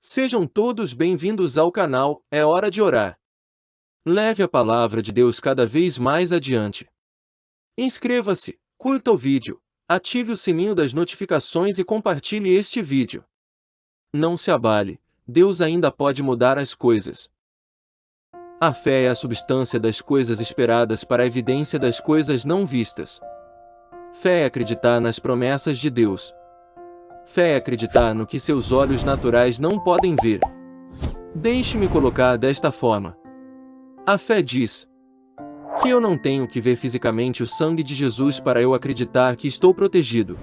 Sejam todos bem-vindos ao canal É Hora de Orar. Leve a palavra de Deus cada vez mais adiante. Inscreva-se, curta o vídeo, ative o sininho das notificações e compartilhe este vídeo. Não se abale, Deus ainda pode mudar as coisas. A fé é a substância das coisas esperadas para a evidência das coisas não vistas. Fé é acreditar nas promessas de Deus. Fé é acreditar no que seus olhos naturais não podem ver. Deixe-me colocar desta forma. A fé diz que eu não tenho que ver fisicamente o sangue de Jesus para eu acreditar que estou protegido.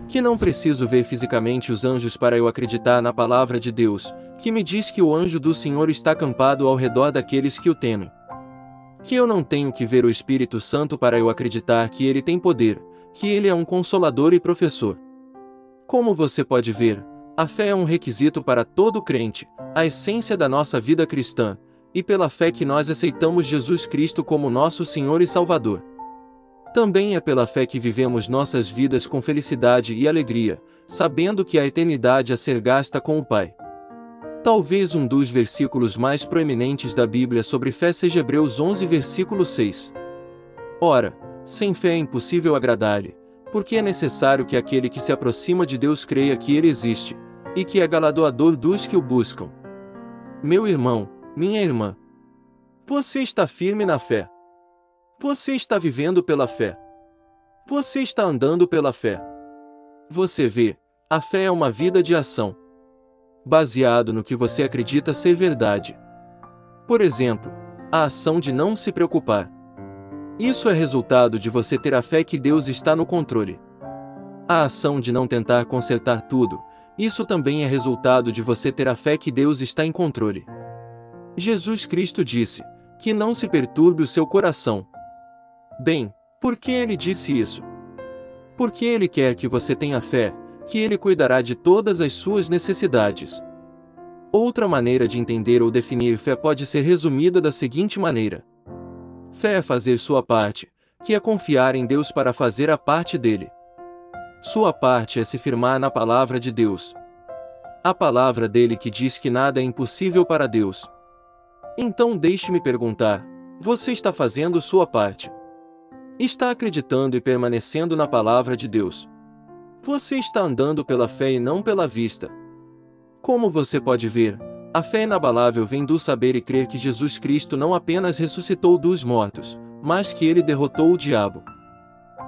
Que não preciso ver fisicamente os anjos para eu acreditar na palavra de Deus, que me diz que o anjo do Senhor está acampado ao redor daqueles que o temem. Que eu não tenho que ver o Espírito Santo para eu acreditar que ele tem poder, que ele é um consolador e professor. Como você pode ver, a fé é um requisito para todo crente, a essência da nossa vida cristã, e pela fé que nós aceitamos Jesus Cristo como nosso Senhor e Salvador. Também é pela fé que vivemos nossas vidas com felicidade e alegria, sabendo que a eternidade a ser gasta com o Pai. Talvez um dos versículos mais proeminentes da Bíblia sobre fé seja Hebreus 11, versículo 6. Ora, sem fé é impossível agradar-lhe, porque é necessário que aquele que se aproxima de Deus creia que ele existe, e que é galardoador dos que o buscam. Meu irmão, minha irmã, você está firme na fé. Você está vivendo pela fé. Você está andando pela fé. Você vê, a fé é uma vida de ação, baseado no que você acredita ser verdade. Por exemplo, a ação de não se preocupar. Isso é resultado de você ter a fé que Deus está no controle. A ação de não tentar consertar tudo, isso também é resultado de você ter a fé que Deus está em controle. Jesus Cristo disse que não se perturbe o seu coração. Bem, por que ele disse isso? Porque ele quer que você tenha fé, que ele cuidará de todas as suas necessidades. Outra maneira de entender ou definir fé pode ser resumida da seguinte maneira: fé é fazer sua parte, que é confiar em Deus para fazer a parte dele. Sua parte é se firmar na palavra de Deus. A palavra dele que diz que nada é impossível para Deus. Então deixe-me perguntar, você está fazendo sua parte? Está acreditando e permanecendo na palavra de Deus? Você está andando pela fé e não pela vista? Como você pode ver, a fé inabalável vem do saber e crer que Jesus Cristo não apenas ressuscitou dos mortos, mas que ele derrotou o diabo.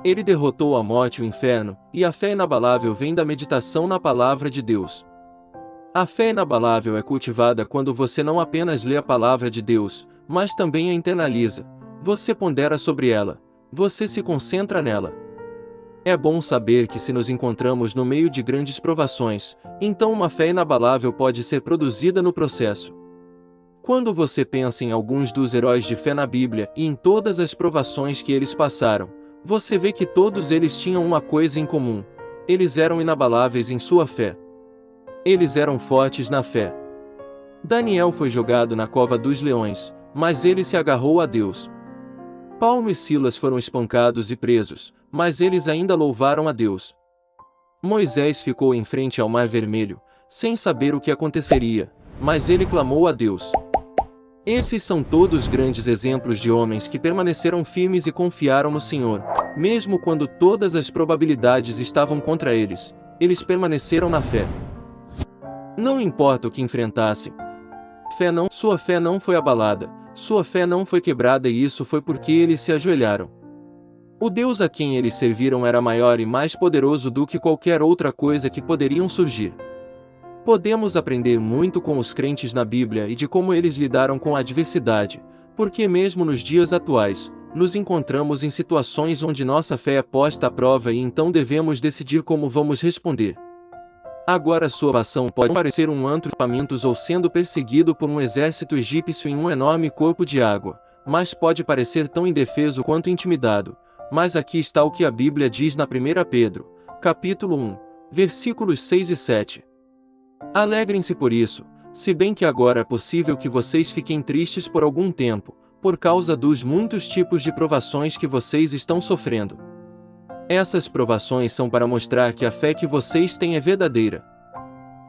Ele derrotou a morte e o inferno, e a fé inabalável vem da meditação na palavra de Deus. A fé inabalável é cultivada quando você não apenas lê a palavra de Deus, mas também a internaliza. Você pondera sobre ela, você se concentra nela. É bom saber que se nos encontramos no meio de grandes provações, então uma fé inabalável pode ser produzida no processo. Quando você pensa em alguns dos heróis de fé na Bíblia e em todas as provações que eles passaram, você vê que todos eles tinham uma coisa em comum: eles eram inabaláveis em sua fé. Eles eram fortes na fé. Daniel foi jogado na cova dos leões, mas ele se agarrou a Deus. Paulo e Silas foram espancados e presos, mas eles ainda louvaram a Deus. Moisés ficou em frente ao Mar Vermelho, sem saber o que aconteceria, mas ele clamou a Deus. Esses são todos grandes exemplos de homens que permaneceram firmes e confiaram no Senhor, mesmo quando todas as probabilidades estavam contra eles, eles permaneceram na fé. Não importa o que enfrentassem, sua fé não foi abalada, sua fé não foi quebrada, e isso foi porque eles se ajoelharam. O Deus a quem eles serviram era maior e mais poderoso do que qualquer outra coisa que poderiam surgir. Podemos aprender muito com os crentes na Bíblia e de como eles lidaram com a adversidade, porque mesmo nos dias atuais, nos encontramos em situações onde nossa fé é posta à prova e então devemos decidir como vamos responder. Agora sua ação pode parecer um antro famintos ou sendo perseguido por um exército egípcio em um enorme corpo de água, mas pode parecer tão indefeso quanto intimidado. Mas aqui está o que a Bíblia diz na 1 Pedro, capítulo 1, versículos 6 e 7. Alegrem-se por isso, se bem que agora é possível que vocês fiquem tristes por algum tempo, por causa dos muitos tipos de provações que vocês estão sofrendo. Essas provações são para mostrar que a fé que vocês têm é verdadeira.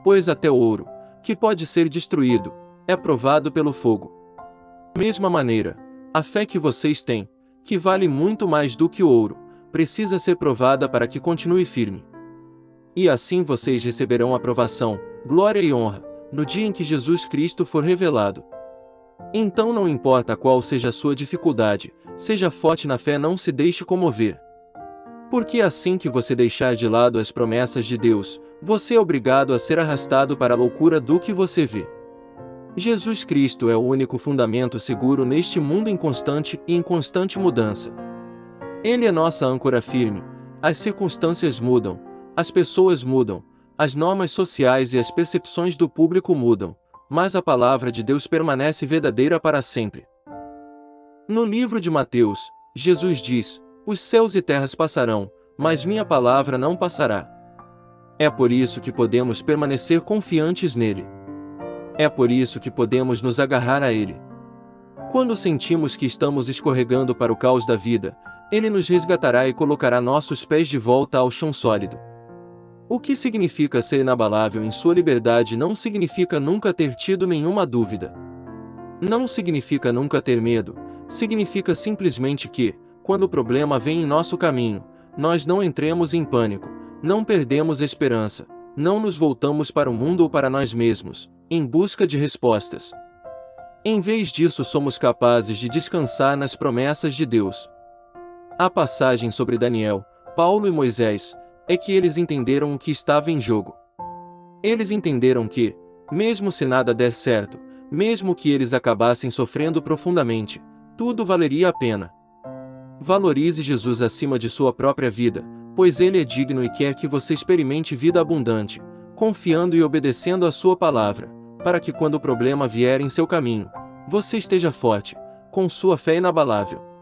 Pois até o ouro, que pode ser destruído, é provado pelo fogo. Mesma maneira, a fé que vocês têm, que vale muito mais do que o ouro, precisa ser provada para que continue firme. E assim vocês receberão aprovação, glória e honra, no dia em que Jesus Cristo for revelado. Então não importa qual seja a sua dificuldade, seja forte na fé, não se deixe comover. Porque assim que você deixar de lado as promessas de Deus, você é obrigado a ser arrastado para a loucura do que você vê. Jesus Cristo é o único fundamento seguro neste mundo inconstante e em constante mudança. Ele é nossa âncora firme. As circunstâncias mudam, as pessoas mudam, as normas sociais e as percepções do público mudam, mas a palavra de Deus permanece verdadeira para sempre. No livro de Mateus, Jesus diz: "Os céus e terras passarão, mas minha palavra não passará." É por isso que podemos permanecer confiantes nele. É por isso que podemos nos agarrar a ele. Quando sentimos que estamos escorregando para o caos da vida, ele nos resgatará e colocará nossos pés de volta ao chão sólido. O que significa ser inabalável em sua liberdade não significa nunca ter tido nenhuma dúvida. Não significa nunca ter medo, significa simplesmente que, quando o problema vem em nosso caminho, nós não entremos em pânico, não perdemos esperança, não nos voltamos para o mundo ou para nós mesmos, em busca de respostas. Em vez disso, somos capazes de descansar nas promessas de Deus. A passagem sobre Daniel, Paulo e Moisés é que eles entenderam o que estava em jogo. Eles entenderam que, mesmo se nada der certo, mesmo que eles acabassem sofrendo profundamente, tudo valeria a pena. Valorize Jesus acima de sua própria vida, pois Ele é digno e quer que você experimente vida abundante, confiando e obedecendo a sua palavra, para que quando o problema vier em seu caminho, você esteja forte, com sua fé inabalável.